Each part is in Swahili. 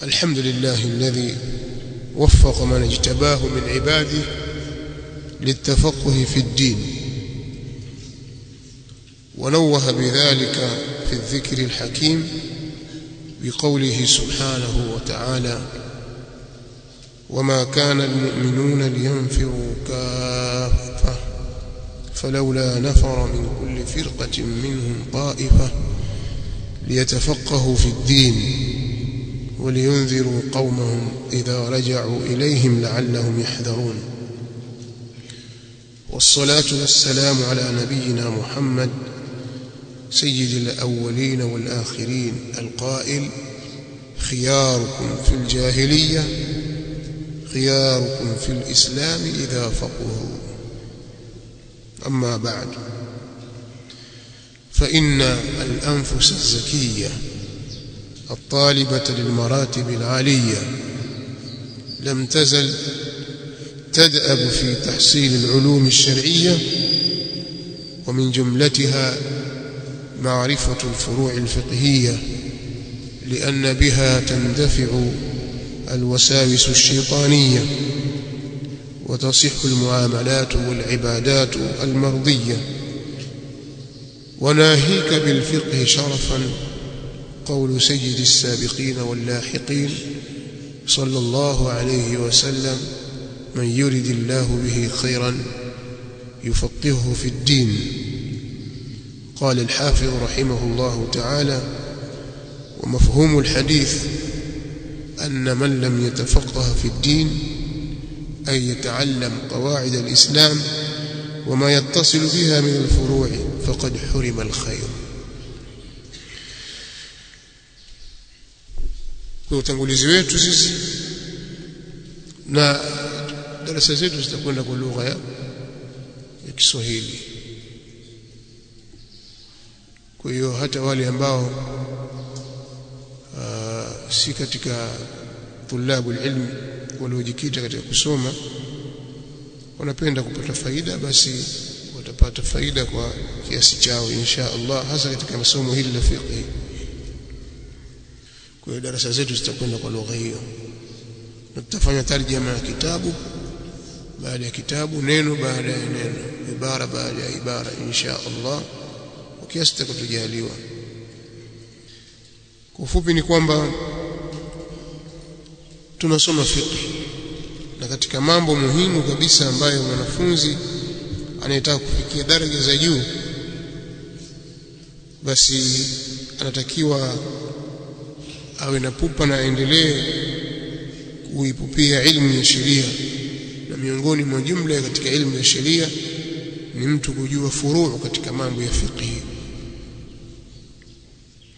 الحمد لله الذي وفق من اجتباه من عباده للتفقه في الدين، ونوه بذلك في الذكر الحكيم بقوله سبحانه وتعالى: وما كان المؤمنون لينفروا كافة فلولا نفر من كل فرقة منهم طائفة ليتفقهوا في الدين ولينذروا قومهم إذا رجعوا إليهم لعلهم يحذرون. والصلاة والسلام على نبينا محمد سيد الأولين والآخرين القائل: خياركم في الجاهلية خياركم في الإسلام إذا فقهوا. أما بعد، فإن الأنفس الزكية الطالبة للمراتب العالية لم تزل تدأب في تحصيل العلوم الشرعية، ومن جملتها معرفة الفروع الفقهية، لأن بها تندفع الوساوس الشيطانية وتصح المعاملات والعبادات المرضية. وناهيك بالفقه شرفا قول سيد السابقين واللاحقين صلى الله عليه وسلم: من يرد الله به خيرا يفقهه في الدين. قال الحافظ رحمه الله تعالى: ومفهوم الحديث أن من لم يتفقه في الدين أي يتعلم قواعد الإسلام وما يتصل بها من الفروع فقد حرم الخير. Kwa utangulizi wetu sisi na darasa zetu zitakwenda kwa lugha ya Kiswahili. Kwa hiyo hata wale ambao si katika tulabu ilmu waliojikita katika kusoma wanapenda kupata faida, basi watapata faida kwa kiasi chao insha Allah, hasa katika masomo hili la fiqh. Kwa hiyo darasa zetu zitakwenda kwa lugha hiyo, na tutafanya tarjama ya kitabu baada ya kitabu, neno baada ya neno, ibara baada ya ibara insha Allah, kwa kiasi tutakachojaliwa. Kwa ufupi ni kwamba tunasoma fiqh, na katika mambo muhimu kabisa ambayo mwanafunzi anayetaka kufikia daraja za juu basi anatakiwa awe na pupa na aendelee kuipupia ilmu ya sheria. Na miongoni mwa jumla katika ilmu ya sheria ni mtu kujua furu' katika mambo ya fiqh,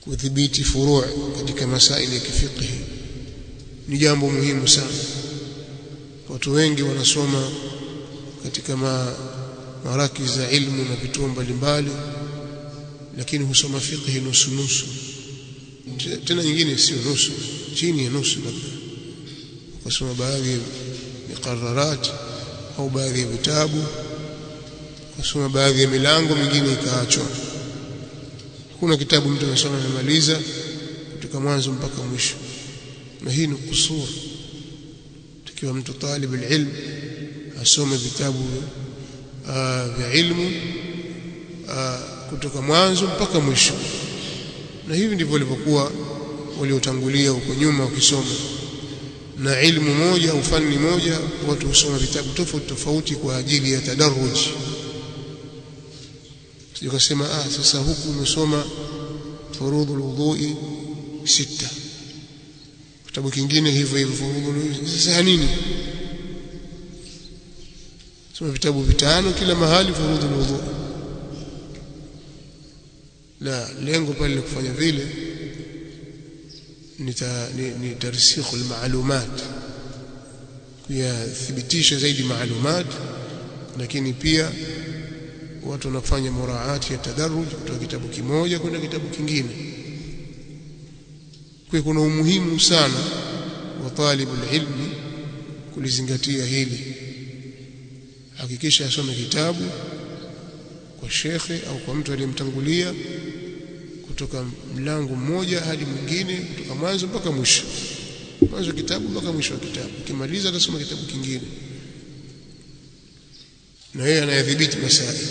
kudhibiti furu' katika masaili ya kifiqh ni jambo muhimu sana. Watu wengi wanasoma katika marakiz za ilmu na vituo mbalimbali, lakini husoma fiqh nusu nusu, tena nyingine sio nusu, chini ya nusu, labda kusoma baadhi ya miqarrarat au baadhi ya vitabu, kusoma baadhi ya milango mingine ikaachwa. Kuna kitabu mtu anasoma anamaliza kutoka mwanzo mpaka mwisho, na hii ni kusur. Tukiwa mtu talib alilm asome vitabu vya ilmu kutoka mwanzo mpaka mwisho, na hivi ndivyo walivyokuwa waliotangulia huko nyuma wakisoma. Na ilmu moja au fani moja watu husoma vitabu tofauti tofauti kwa ajili ya tadarruj. Sio kusema sasa huku umesoma furudhul wudhu'i 6, kitabu kingine hivyo hivyo furudhul. Sasa nini? Soma vitabu 5 kila mahali furudhul wudhu'. La, lengo pale ni kufanya vile ni tarsikh almalumat, kuyathibitisha zaidi maalumat, lakini pia watu wanafanya muraati ya tadarruj kutoka kitabu kimoja kwenda kitabu kingine. Kwa kuna umuhimu sana wa talibul ilmi kulizingatia hili. Hakikisha asome kitabu kwa shekhe au kwa mtu aliyemtangulia kutoka mlango mmoja hadi mwingine, kutoka mwanzo mpaka mwisho. mwanzo kitabu mpaka mwisho wa kitabu. Ukimaliza atasoma kitabu kingine, na yeye anayadhibiti masaili.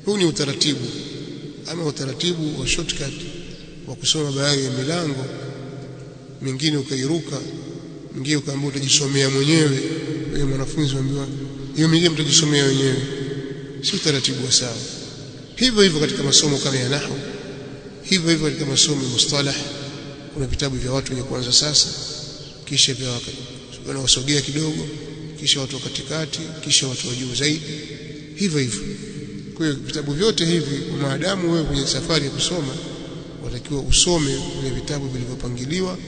Huu ni utaratibu. Ama utaratibu wa shortcut wa kusoma baadhi ya milango mingine ukairuka, mingine ukaambiwa utajisomea mwenyewe, wewe mwanafunzi waambiwa hiyo mingine mtajisomea wenyewe, si utaratibu wa sawa. Hivyo hivyo katika masomo kama ya nahwu, hivyo hivyo katika masomo mustalah, kuna vitabu vya watu wenye kuanza sasa, kisha vya wanaosogea kidogo, kisha watu wa katikati, kisha watu wa juu zaidi, hivyo hivyo. Kwa hiyo vitabu vyote hivi, maadamu wewe kwenye safari ya kusoma, watakiwa usome vile vitabu vilivyopangiliwa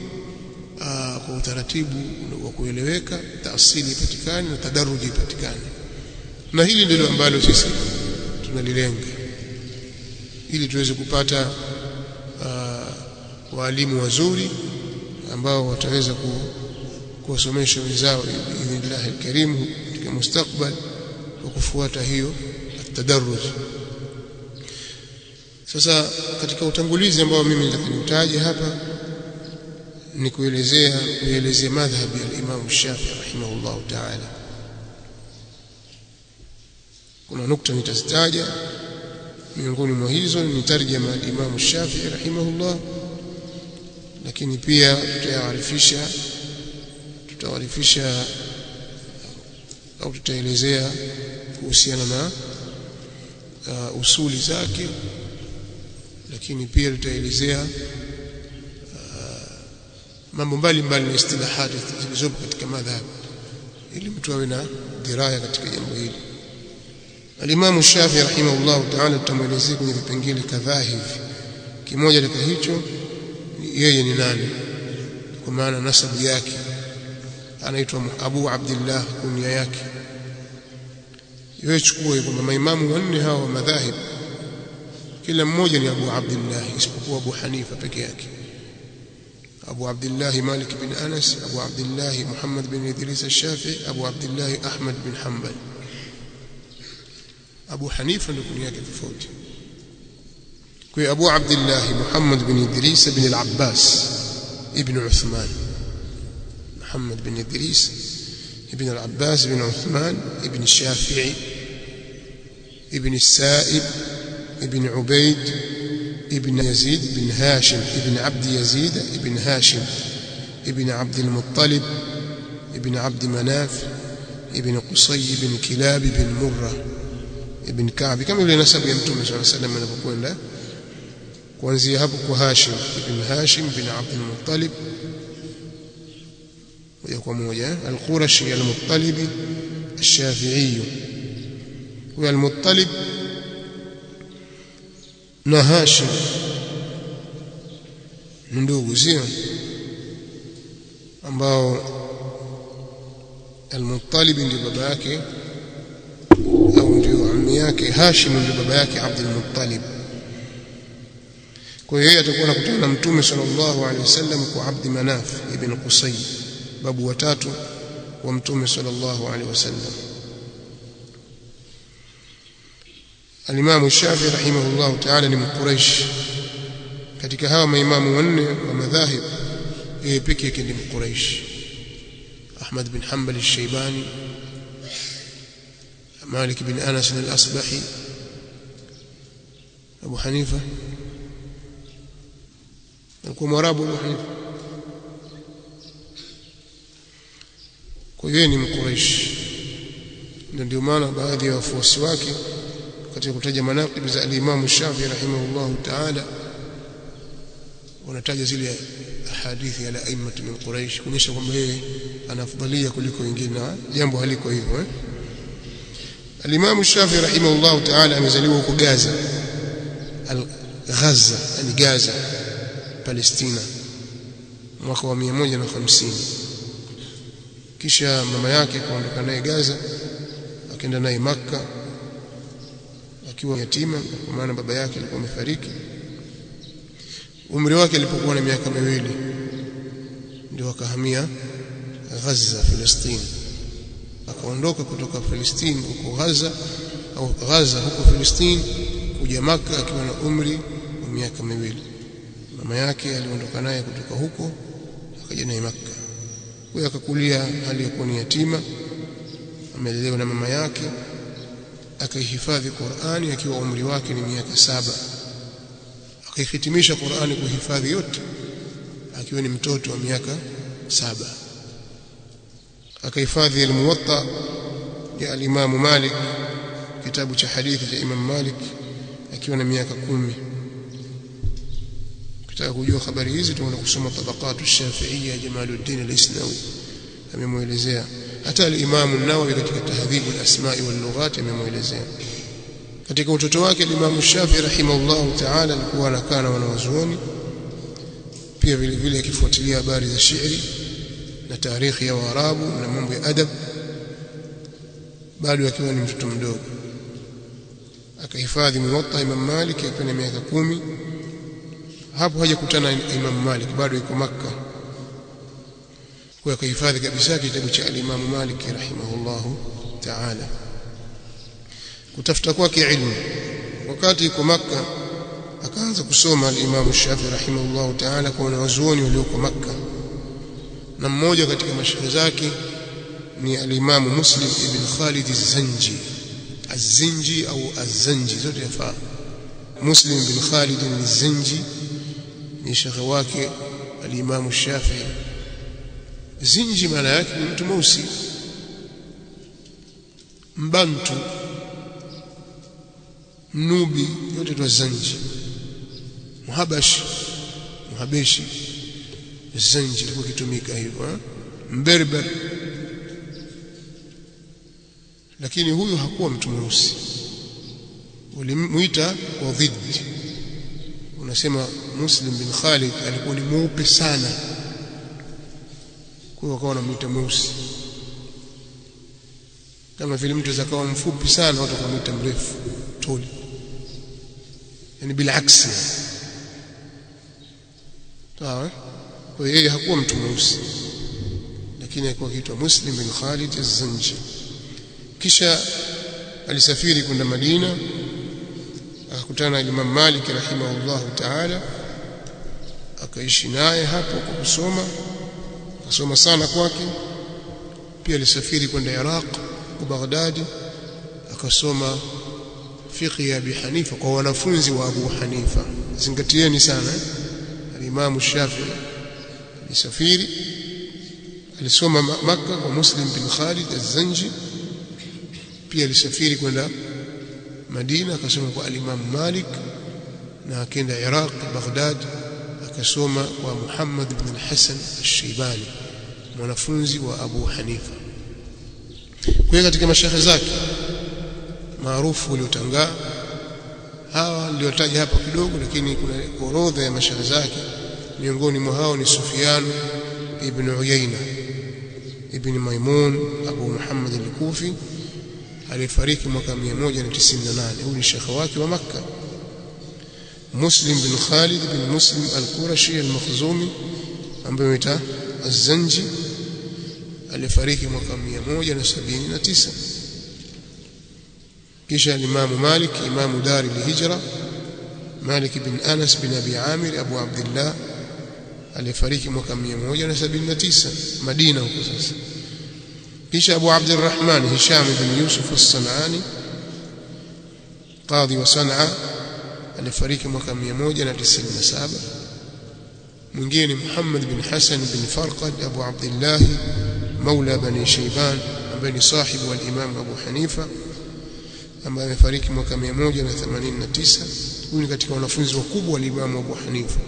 kwa utaratibu wa kueleweka, taasili ipatikane na tadaruji ipatikane. Na hili ndilo ambalo sisi tunalilenga, ili tuweze kupata walimu wazuri ambao wataweza kuwasomesha wenzao biidhnillah alkarim katika mustakbal wa kufuata hiyo at-tadarruj. Sasa katika utangulizi ambao mimi nitakunitaja hapa ni kuelezea madhhabi ya Imam Shafi'i rahimahullah ta'ala. Kuna nukta nitazitaja, miongoni mwa hizo ni tarjama ya Imam Shafi'i rahimahullah, lakini pia tutawarifisha au tutaelezea kuhusiana na usuli zake, lakini pia tutaelezea mambo mbalimbali na istilahati zilizopo katika madhhabi, ili mtu awe na diraya katika jambo hili. Al-Imam Shafi'i rahimahullah ta'ala tutamwelezea kwenye vipengele kadhaa hivi. Kimoja katika hicho yeye ni nani, kwa maana nasabu yake, anaitwa Abu Abdullah kunia yake. Yeye chukue kwamba maimamu wanne hawa wa madhahib kila mmoja ni Abu Abdullah isipokuwa Abu Hanifa peke yake. Abu Abdullah Malik bin Anas, Abu Abdullah Muhammad bin Idris al-Shafi'i, Abu Abdullah Ahmad bin Hanbal. Abu Hanifa ndio kunia yake tofauti. Kwa Abu Abdullah Muhammad bin Idris bin al-Abbas ibn Uthman, Muhammad bin Idris ibn al-Abbas ibn Uthman ibn al-Shafi'i ibn al-Sa'ib ibn Ubayd ibn Yazid ibn Hashim ibn Abd Yazid ibn Hashim ibn Abd al-Muttalib ibn Abd Manaf ibn Qusay ibn Kilab ibn Murra ibn Ka'b, kama ile nasabu ya Mtume sallallahu alayhi wasallam anapokwenda kuanzia hapo kwa Hashim ibn Hashim ibn Abd al-Muttalib moja kwa moja, al-Qurashi al-Muttalibi al-Shafi'i. Wa al-Muttalib na Hashim ndugu sio, ambao al-Muttalib ndio baba yake au ndio ammi yake, Hashim ndio baba yake Abd al-Muttalib. Kwa hiyo yeye atakuwa anakutana na Mtume sallallahu alaihi wasallam kwa Abd Manaf ibn Qusay, babu watatu wa Mtume sallallahu alaihi wasallam. Al-Imam Shafi'i rahimahullah ta'ala ni Mquraish. Katika hawa maimamu wanne wa madhahib, yeye pekee yake ni Mquraish. Ahmad bin Hanbal al-Shaybani, Malik bin Anas al-Asbahi, Abu Hanifa alikuwa Mwarabu. Abu Hanifa kwa hiyo ni Mquraish, ndio maana baadhi ya wafuasi wake katika kutaja manaqib za al-Imam Shafi'i rahimahullah ta'ala wanataja zile hadithi ya aimmat min Quraish kuonyesha kwamba yeye ana afdalia kuliko wengine, jambo haliko hivyo. Al-Imam Shafi'i rahimahullah ta'ala amezaliwa huko Gaza, Gaza, yani Gaza, Palestina, mwaka wa 150. Kisha mama yake akaondoka naye Gaza akaenda naye Makka akiwa yatima, kwa maana baba yake alikuwa amefariki. Umri wake alipokuwa na miaka 2 ndio akahamia Gaza, Palestina. Akaondoka kutoka Palestina huko Gaza au Gaza huko Palestina kuja Makka akiwa na umri wa miaka 2. Mama yake aliondoka naye kutoka huko akaja naye Makka. Kwa akakulia hali ya kuwa ni yatima, amelelewa na mama yake, akaihifadhi Qur'ani akiwa umri wake ni miaka 7. Akaihitimisha Qur'ani kuhifadhi yote akiwa ni mtoto wa miaka 7. Akahifadhi al-Muwatta ya al-Imam Malik, kitabu cha hadithi cha Imam Malik, akiwa na miaka 10. Ukitaka kujua habari hizi tunaenda kusoma Tabaqatu Shafi'iyya Jamaluddin al-Isnawi, amemuelezea. Hata al-Imam an-Nawawi katika Tahdhib al-Asma'i wal-Lughat amemuelezea. Katika utoto wake Imam Shafi'i rahimahullah ta'ala alikuwa anakaa na wanawazuoni, pia vile vile akifuatilia habari za shairi na tarikhi ya Waarabu na mambo ya adab, bado akiwa ni mtoto mdogo. Akahifadhi Muwatta Imam Malik akiwa na miaka 10. Hapo hajakutana Imam Malik, bado yuko Makka. Kwa akahifadhi kabisa kitabu cha Imam Malik rahimahullahu ta'ala. Kutafuta kwake ilmu, wakati yuko Makka akaanza kusoma al-Imam Shafi'i rahimahullahu ta'ala kwa wanazuoni walioko Makka, na mmoja katika mashaikh zake ni al-Imam Muslim ibn Khalid az-Zinji au az-Zanji, zote yafaa. Muslim ibn Khalid az-Zinji ni shaikh wake al-Imam Shafi'i. Zinji maana yake ni mtu mweusi, Mbantu, Mnubi, yote tu Zanji. Muhabeshi, Zanji ilikuwa kitumika hivyo, Mberber. Lakini huyu hakuwa mtu mweusi, walimuita kwa dhidi. Unasema Muslim bin Khalid alikuwa ni mweupe sana, kwa hiyo wakawa wanamuita mweusi. Kama vile mtu zakawa mfupi sana watu wanamuita mrefu, toli, yani bila aksi. Sawa? Kwa hiyo yeye hakuwa mtu mweusi, lakini alikuwa akiitwa Muslim bin Khalid az-Zanji. Kisha alisafiri kwenda Madina, akakutana na Imam Malik rahimahullahu ta'ala, akaishi naye hapo kwa kusoma, akasoma sana kwake. Pia alisafiri kwenda Iraq kwa Baghdad, akasoma fiqh ya Abi Hanifa kwa wanafunzi wa Abu Hanifa. Zingatieni sana, al-Imam Shafi'i alisafiri, alisoma Makka kwa Muslim bin Khalid az-Zanji. Pia alisafiri kwenda Madina akasoma kwa al-Imam Malik, na akaenda Iraq Baghdad akasoma kwa Muhammad ibn al-Hasan al-Shaybani, mwanafunzi wa Abu Hanifa. Kwa hiyo katika mashaikh zake maarufu waliotangaa, hawa niliotaja hapa kidogo, lakini kuna orodha ya mashaikh zake. Miongoni mwa hao ni Sufyan ibn Uyayna ibn Maimun Abu Muhammad al-Kufi, alifariki mwaka 198. Huyu ni shekhi wake wa Makka. Muslim bin Khalid bin Muslim al-Qurashi al-Makhzumi ambaye huitwa az-Zanji, alifariki mwaka 179. Kisha Imam Malik, Imam Dar al-Hijra, Malik bin Anas bin Abi Amir Abu Abdullah, alifariki mwaka 179 Madina huko sasa. Kisha Abu Abdurrahman Hisham bin Yusuf as-San'ani, qadhi wa San'a, alifariki mwaka 197. Mwingine ni Muhammad bin Hasan bin Farqad Abu Abdullah Maula Bani Shayban, ambaye ni sahibu wa Imam Abu Hanifa, ambaye amefariki mwaka 189. Huyu ni katika wanafunzi wakubwa wa Imam Abu Hanifa.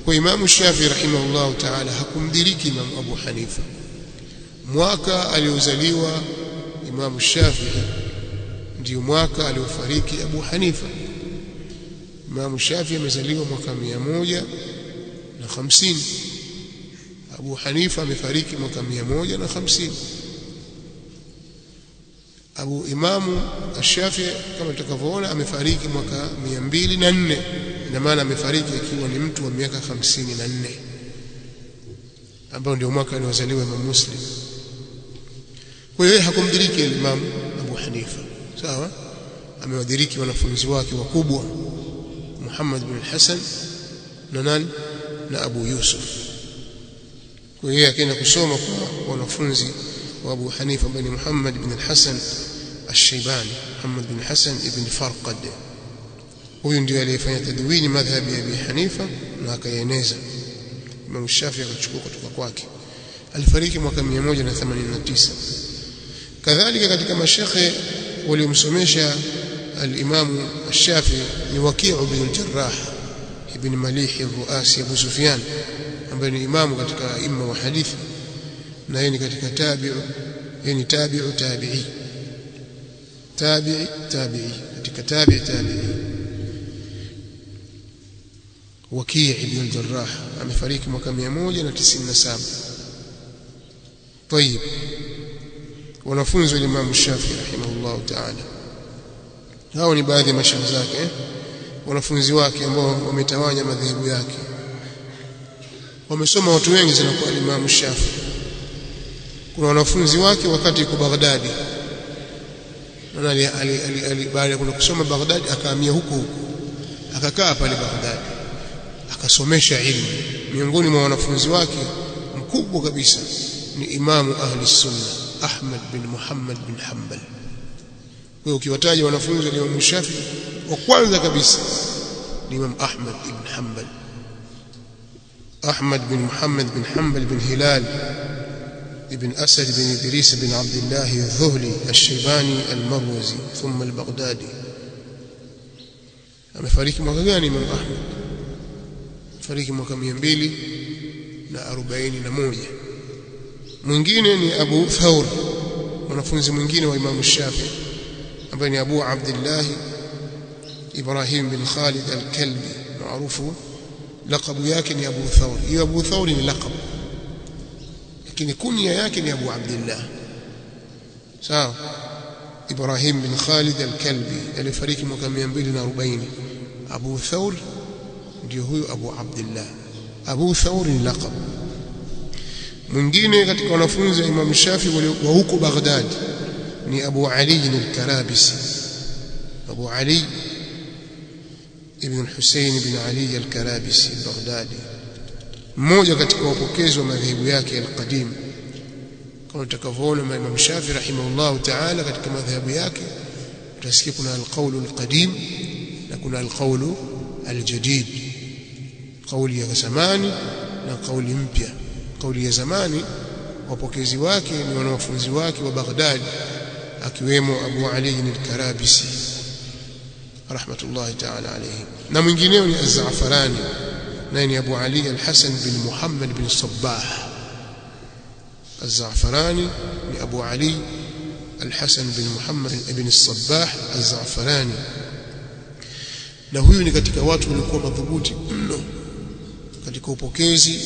Kwa Imam Shafi'i rahimahullah ta'ala hakumdiriki Imam Abu Hanifa. Mwaka aliozaliwa Imam Shafi'i ndio mwaka aliofariki Abu Hanifa. Imam Shafi'i amezaliwa mwaka 150, Abu Hanifa amefariki mwaka 150. Imam Shafi'i kama tutakavyoona amefariki mwaka 204, ina maana amefariki akiwa ni mtu wa miaka 54, ambao ndio mwaka aliozaliwa Imam Muslim. Kwa hiyo hakumdiriki Imam Abu Hanifa, sawa. Amewadiriki wanafunzi wake wakubwa, Muhammad bin Hasan na nani na Abu Yusuf. kwa hiyo akaenda kusoma kwa wanafunzi wa Abu Hanifa bin Muhammad bin al-Hasan al-Shaybani, Muhammad bin Hasan ibn Farqad. Huyu ndiye aliyefanya tadwini madhhabi ya Abi Hanifa na akaeneza. Imam Shafi'i akachukua kutoka kwake. Alifariki mwaka 189. kadhalika katika mashekhe waliomsomesha al-Imam Shafi'i ni Waki' ibn al-Jarrah ibn Malih al-Ruasi Abu Sufyan, ambaye ni imamu katika imma wa hadithi, na yeye ni katika tabi'u, yeye ni tabi'u tabi'i, tabi'i tabi'i, katika tabi'i tabi'i. Waki' ibn al-Jarrah amefariki mwaka 197. طيب, wanafunzi wa Imam Shafi'i rahimahullah ta'ala, hao ni baadhi ya mashaikh zake, wanafunzi wake ambao wametawanya madhehebu yake. Wamesoma watu wengi sana kwa Imam Shafi'i. Kuna wanafunzi wake wakati yuko Baghdadi, na baada ya kusoma Baghdadi akahamia huko, akakaa pale Baghdadi akasomesha ilmu. Miongoni mwa wanafunzi wake mkubwa kabisa ni imamu ahli sunna Ahmad bin Muhammad bin Hanbal. Kwa hiyo ukiwataja wanafunzi wa Imam Shafi'i, wa kwanza kabisa ni Imam Ahmad ibn Hanbal, Ahmad bin Muhammad bin Hanbal bin Hilal ibn Asad bin Idris bin Abdullah al-Dhuhli al-Shaybani al-Marwazi thumma al-Baghdadi. Amefariki mwaka gani Imam Ahmad? Amefariki mwaka 241. Mwingine ni Abu Thawr, mwanafunzi mwingine wa Imam Shafi'i, ambaye ni Abu Abdullah Ibrahim bin Khalid al-Kalbi, maarufu laqabu yake ni Abu Thawr. Hiyo Abu Thawr ni laqab, lakini kunya yake ni Abu Abdullah. Sawa, Ibrahim bin Khalid al-Kalbi alifariki mwaka 240. Abu Thawr ndio huyo Abu Abdullah. Abu Thawr ni laqab. Mwingine katika wanafunzi wa Imam Shafi'i wa huko Baghdad ni Abu Ali al-Karabisi, Abu Ali ibn Hussein ibn Ali al-Karabisi al-Baghdadi, mmoja katika wapokezi wa madhehebu yake al-qadim. Kama tutakavyoona Imam Shafi'i rahimahullah ta'ala, katika madhehebu yake utasikia kuna al-qawl al-qadim na kuna al-qawl al-jadid, kauli ya zamani na kauli mpya. Kauli ya zamani wapokezi wake ni wanafunzi wake wa Baghdad, akiwemo Abu Ali al-Karabisi rahmatullahi ta'ala alayhi, na mwingineo ni Az-Za'farani, naye ni Abu Ali al-Hasan bin Muhammad bin Sabbah. Az-Za'farani ni Abu Ali al-Hasan bin Muhammad ibn Sabbah Az-Za'farani, na huyu ni katika watu walikuwa madhubuti mno katika upokezi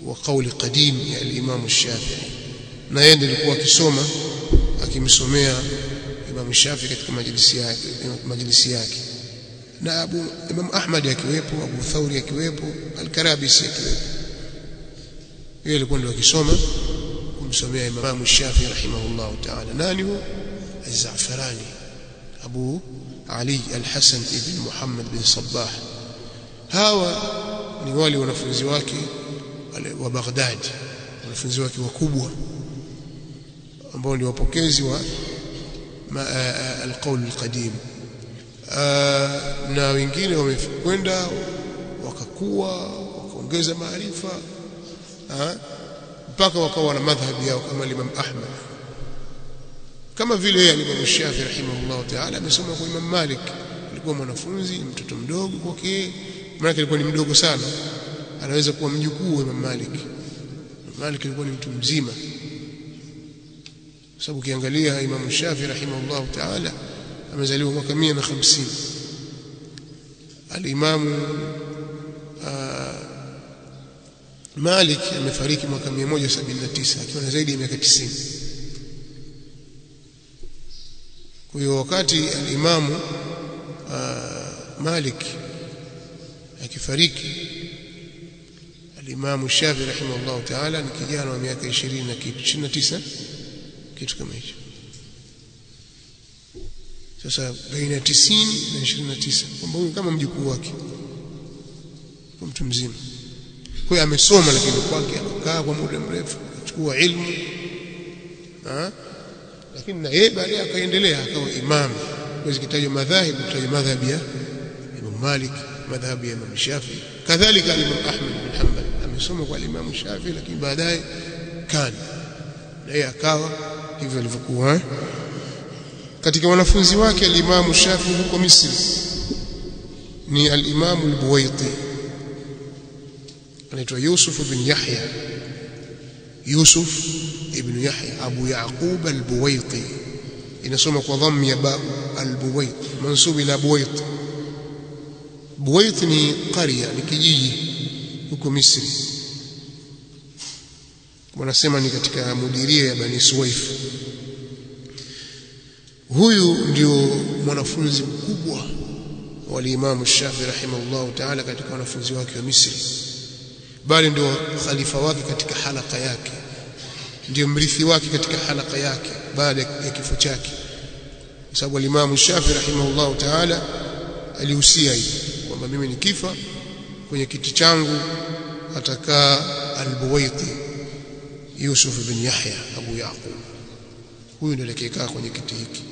wa kauli qadim ya al-Imam Shafi'i, na yeye ndiye alikuwa akisoma akimsomea Imam Shafi'i katika majlisi yake, na Imam Ahmad akiwepo, Abu Thawri akiwepo, al-Karabisi akiwepo. Yeye alikuwa ndiye akisoma kumsomea Imam Shafi'i rahimahullah ta'ala. Nani huyo? Az-Za'farani, Abu Ali al-Hasan ibn Muhammad bin Sabbah. Hawa ni wale wanafunzi wake wa Baghdad, wanafunzi wake wakubwa ambao ni wapokezi wa al-qawl al-qadim. Na wengine wamekwenda wakakuwa wakaongeza maarifa mpaka wakawa na madhhabi yao kama Imam Ahmad, kama vile Imam Shafi'i rahimahullah ta'ala amesoma kwa Imam Malik. Alikuwa mwanafunzi mtoto mdogo kwake, maana alikuwa ni mdogo sana, anaweza kuwa mjukuu wa Imam Malik. Malik alikuwa ni mtu mzima, sababu ukiangalia Imam Shafi'i rahimahullah ta'ala amezaliwa mwaka 150. Al-Imam Malik amefariki mwaka 179 akiwa na zaidi ya miaka 90. Kwa hiyo wakati al-Imam Malik akifariki, al-Imam Shafi'i rahimahullah ta'ala ni kijana wa miaka 20 na kitu, 29 kitu kama hicho. Sasa baina 90 na 29, kwamba huyu kama mjukuu wake, kwa mtu mzima. Kwa amesoma lakini kwake akakaa kwa muda mrefu kuchukua ilmu lakini na yeye baadaye akaendelea akawa imam. Kwa zikitajwa madhahibu tutajwa madhhabi ya Imam Malik, madhhabi ya Imam Shafi'i, kadhalika Imam Ahmad bin Hanbal amesoma kwa Imam Shafi'i lakini baadaye na yeye akawa hivyo alivyokuwa. Katika wanafunzi wake al-Imam Shafi'i huko Misri ni al-Imam al-Buwaiti, anaitwa Yusuf ibn Yahya, Yusuf ibn Yahya Abu Yaqub al-Buwaiti, inasoma kwa dhammi ya ba al-Buwait mansub ila Buwait. Buwait ni qaria, ni kijiji huko Misri, wanasema ni katika mudiria ya Bani Suwaif. Huyu ndio mwanafunzi mkubwa wa Imam Shafi'i rahimahullah ta'ala katika wanafunzi wake wa Misri, bali ndio khalifa wake katika halaka yake, ndio mrithi wake katika halaka yake baada ya kifo chake, kwa sababu Imam Shafi'i rahimahullah ta'ala alihusia hivi kwamba mimi nikifa kwenye kiti changu atakaa al-Buwaiti Yusuf ibn Yahya Abu Yaqub. Huyu ndiye aliyekaa kwenye kiti hiki.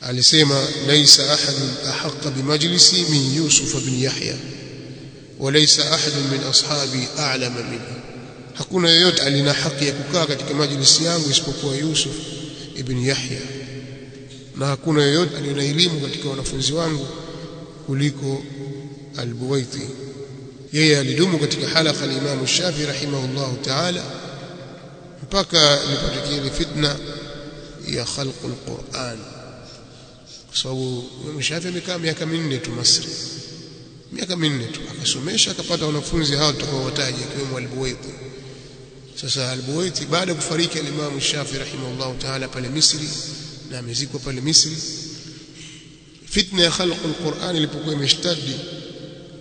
Alisema laisa ahadun ahaqqa bimajlisi min Yusuf ibn Yahya wa laysa ahadun min ashabi a'lama minhu, hakuna yeyote alina haki ya kukaa katika majlisi yangu isipokuwa Yusuf ibn Yahya, na hakuna yeyote aliyena elimu katika wanafunzi wangu kuliko al-Buwaiti. Yeye alidumu katika halaka al-Imam Shafi'i rahimahullah ta'ala mpaka ilipotokea ile fitna ya khalqul Qur'an, kwa sababu Imam Shafi'i amekaa miaka 4 tu Misri, miaka 4 tu akasomesha, akapata wanafunzi hao tutakaowataja ikiwemo al-Buwaiti. Sasa al-Buwaiti baada ya kufariki al-Imam Shafi'i rahimahullah ta'ala pale Misri, na amezikwa pale Misri, fitna ya khalqul Qur'an ilipokuwa imeshtadi,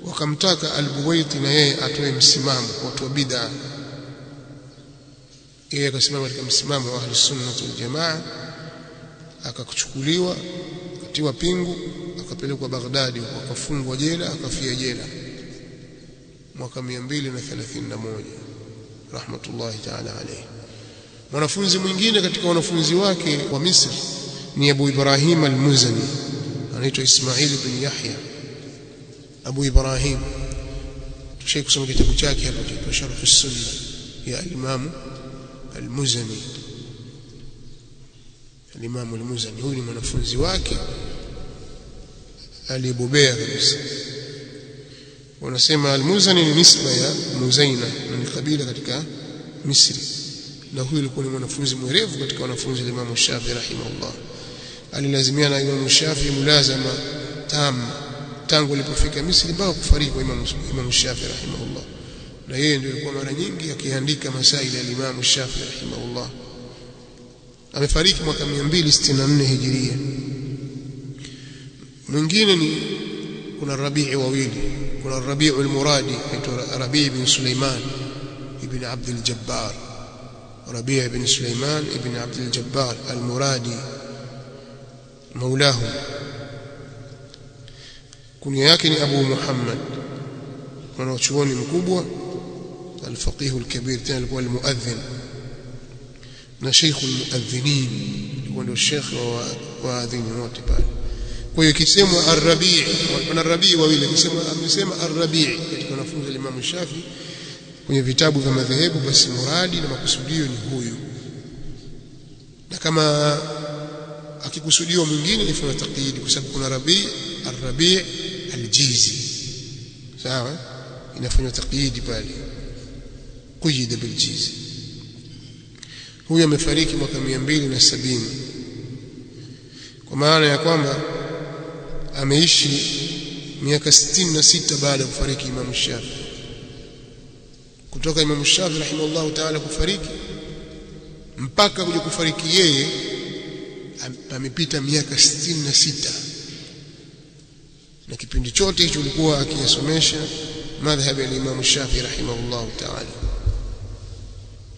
wakamtaka al-Buwaiti na yeye atoe msimamo kwa watu wa bid'a. Yeye akasimama katika msimamo wa Ahlus Sunnah wal Jamaa, akakuchukuliwa, akatiwa pingu, akapelekwa Baghdadi, akafungwa jela, akafia jela mwaka 231 rahmatullahi ta'ala alayhi. Mwanafunzi mwingine katika wanafunzi wake wa Misri ni Abu Ibrahim al-Muzani, anaitwa Ismail ibn Yahya Abu Ibrahim. Tushaye kusoma kitabu chake hapo cha Sharh as-Sunnah ya al-Imam al-Muzani. Al-Imam al-Muzani huyu ni mwanafunzi wake aliyebobea kabisa. Wanasema al-Muzani ni nisba ya Muzaina, ni kabila katika Misri, na huyu alikuwa ni mwanafunzi mwerevu katika wanafunzi wa Imam Shafi'i rahimahullah. Alilazimia na Imam Shafi'i mulazama tangu alipofika Misri mpaka kufariki kwa Imam Shafi'i rahimahullah, na yeye ndiye alikuwa mara nyingi akiandika masaili ya Imam Shafi'i rahimahullah. Amefariki mwaka 264 Hijiria. Mwingine ni kuna Rabi'i wawili, kuna Rabi'u al-Muradi aitwa Rabi' ibn Sulaiman ibn Abd al-Jabbar, Rabi' ibn Sulaiman ibn Abd al-Jabbar al-Muradi maulahu. Kunia yake ni Abu Muhammad, mwanachuoni mkubwa, al-faqih al-kabir, tena alikuwa al-muadhdhin na sheikh al-muadhdhinin, ndio sheikh wa waadhini wote pale. Kwa hiyo kisemwa ar-Rabi', kuna Rabi' wawili, amesema ar-Rabi' katika wanafunzi wa Imam Shafi'i kwenye vitabu vya madhehebu, basi muradi na makusudio ni huyu, na kama akikusudiwa mwingine ni fanya taqyid, kwa sababu kuna Rabi' ar-Rabi' al-Jizi, sawa, inafanywa taqyid pale, quyida bil-Jizi. Huyu amefariki mwaka 270, kwa maana ya kwamba ameishi miaka 66 baada ya kufariki Imam Shafi'i. Kutoka Imam Shafi'i rahimahullah ta'ala kufariki mpaka kuja kufariki yeye amepita miaka 66, na kipindi chote hicho alikuwa akiyasomesha madhhabi ya Imam Shafi'i rahimahullah ta'ala.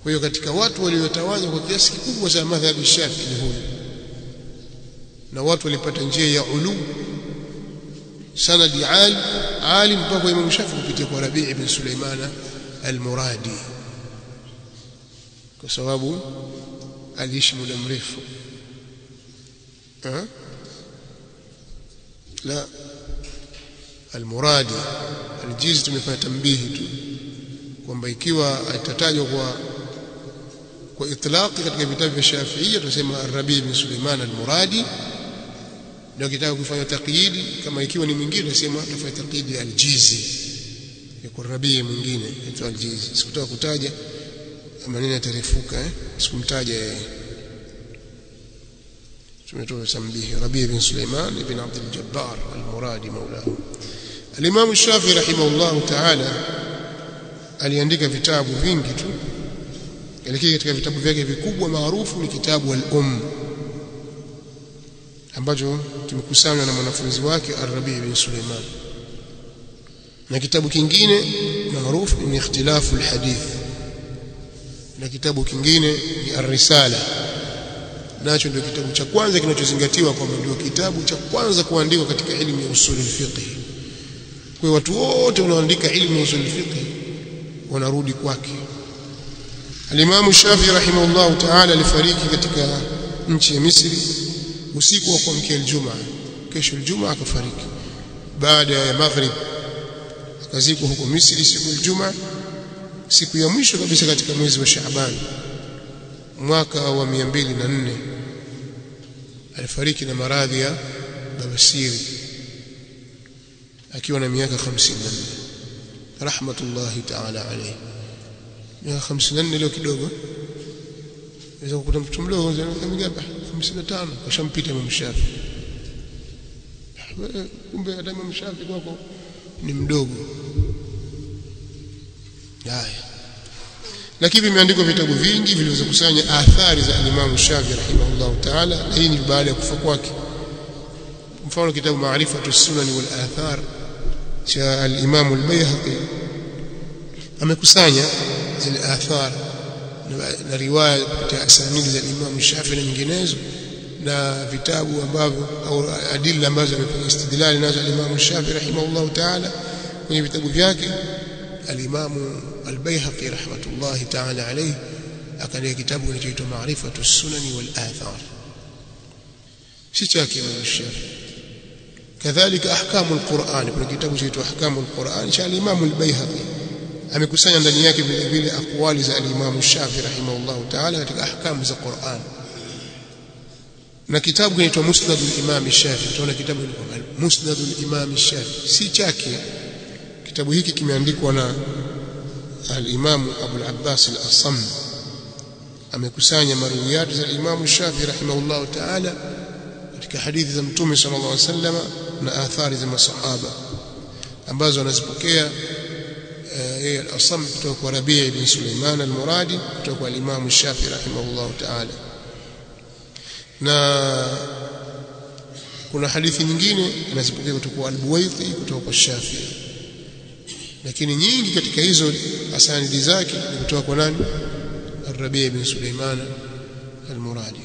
Kwa hiyo katika watu waliotawanya kwa kiasi kikubwa sana madhhabi ya Shafi'i ni huyu, na watu walipata njia ya ulum sanadi alim mpaka Imam Shafi'i kupitia kwa Rabi' ibn Sulaiman al-Muradi kwa sababu aliishi muda mrefu. La, al-Muradi al-Jizi tumefanya tambihi tu kwamba ikiwa atatajwa kwa itlaqi katika vitabu vya Shafi'iyya tunasema Ar-Rabi' bin Sulaiman al-Muradi, ndio kitaka kufanya taqyidi. Kama ikiwa ni mwingine tunasema tufanye taqyidi al-Jizi, kwa Rabi' mwingine aitwa al-Jizi. Sikutaka kutaja maneno yatarefuka, sikumtaja yeye. tumetoa tambihi. Rabi' bin Sulaiman ibn Abd al-Jabbar al-Muradi maulahu. Al-Imam Shafi'i rahimahullah ta'ala aliandika vitabu vingi tu, lakini katika vitabu vyake vikubwa maarufu ni kitabu al-Umm ambacho kimekusanywa na mwanafunzi wake Ar-Rabi' bin Sulaiman, na kitabu kingine maarufu ni Ikhtilafu al-Hadith, na kitabu kingine ni Ar-Risala, nacho ndio kitabu cha kwanza kinachozingatiwa kwamba ndio kitabu cha kwanza kuandikwa katika elimu ya usul al-fiqh. Kwa watu wote wanaoandika elimu ya usul al-fiqh wanarudi kwake. Al-Imam Shafi'i rahimahullah ta'ala alifariki katika nchi ya Misri usiku wa kuamkia Ijumaa. Kesho Ijumaa akafariki baada ya maghrib, akazikwa huko Misri siku ya Ijumaa, siku ya mwisho kabisa katika mwezi wa Shaaban mwaka wa 204. Alifariki na maradhi ya bawasiri akiwa na miaka 54 rahmatullahi ta'ala alayhi. Miaka 54 leo kidogo, unaweza kukuta mtu mdogo kama 55 kashampita Imam Shafi. Kumbe hata Imam Shafi kwako ni mdogo. Haya, lakini vimeandikwa vitabu vingi vilivyokusanya athari za Imam Shafi rahimahullah ta'ala, na hii ni baada ya kufa kwake. Mfano kitabu Ma'rifatu as-Sunan wal Athar cha al-Imam al-Bayhaqi amekusanya zile athar na riwaya kupitia asanidi za Imam Shafi na nyinginezo, na vitabu ambavyo au adila ambazo amefanya istidlali nazo Imam Shafi rahimahullah ta'ala kwenye vitabu vyake. Al-Imam al-Bayhaqi rahmatullahi ta'ala alayhi akaandika kitabu kinachoitwa Ma'rifatu as-Sunan wal Athar, si chake Imam Shafi. Kadhalika Ahkamu al-Qur'an, kuna kitabu kinachoitwa Ahkamu al-Qur'an cha al-Imam al-Bayhaqi, amekusanya ndani yake vile vile aqwali za al-Imam Shafi rahimahullah ta'ala katika ahkamu za Qur'an. Na kitabu kinaitwa Musnad al-Imam Shafi, tunaona kitabu ni Musnad al-Imam Shafi, si chake. Kitabu hiki kimeandikwa na al-Imam Abu al-Abbas al-Asam, amekusanya marwiyat za al-Imam Shafi rahimahullah ta'ala katika hadithi za Mtume sallallahu alaihi wasallam na athari za masahaba ambazo anazipokea yeye al-Asam kutoka kwa Rabi' bin Sulaiman al-Muradi kutoka kwa al-Imam Shafi rahimahullah ta'ala. Na kuna hadithi nyingine anazipokea kutoka kwa al-Buwaiti kutoka kwa Shafi, lakini nyingi katika hizo asanidi zake ni kutoka kwa nani? Ar-Rabi' bin Sulaiman al-Muradi.